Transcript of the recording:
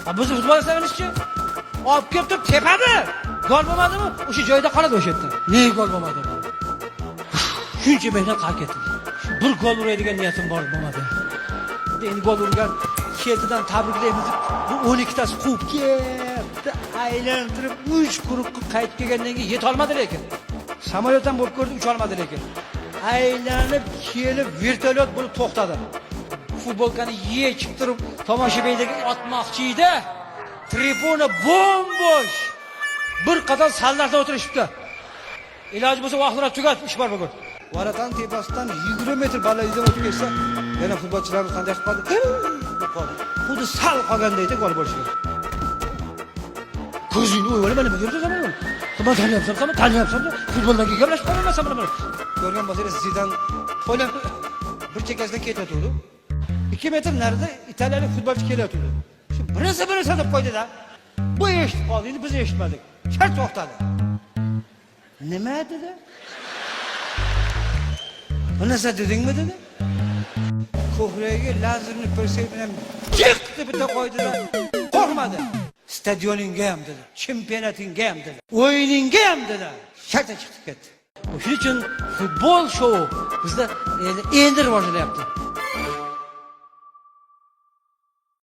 Biz futbolchilarimiz-chi? Olib kelib turib tepadi. Gol bo'lmadimi? O'sha joyda qoladi o'sha yerda. Ne gol bo'lmadi? Shuncha mehnat qilib ketdi. Bir gol uradigan niyatim bor bo'lmadi. Endi gol urgan ketidan tabriklaymiz. Bu 12 tasi quvib ketdi. Aylantirib 3 quruqqa qaytib kelgandan keyin yeta olmadi lekin. Samolyotdan bo'lib ko'rdi, ucha olmadi lekin. Aylanib kelib vertolyot bo'lib to'xtadi. Futbolkani yechib turib tomoshabinlarga otmoqchi edi. Tribuna bombosh. Bir qator sallardan o'tirishibdi. Iloji bo'lsa vaqtlar tugat, ish bor bugun. Varatan tepasidan 20 metr balandlikdan o'tib ketsa, yana futbolchilarimiz qanday qilib qoldi? Xuddi sal qolganda edi gol bo'lishi kerak. Ko'zingni o'yla mana bu yerda zaman. Qimmat taniyapsan, futboldagi gaplashib qolmasan mana. Ko'rgan bo'lsangiz Zidan qo'lab bir chekkasidan ketayotdi. 2 metr narida italiyalik futbolchi kelayotdi. Shu birisi deb qo'ydi-da. Bu eshitib qoldi, endi biz eshitmadik. Shart to'xtadi. Nima dedi? Bu narsa dedingmi dedi? Ko'kragiga lazerni persek bilan jiqdi bitta qo'ydi-da. Qo'rqmadi. Stadioningga ham dedi, chempionatingga ham dedi, o'yiningga ham dedi. Shartta chiqib ketdi. Shuning uchun futbol shou bizda endi rivojlanyapti.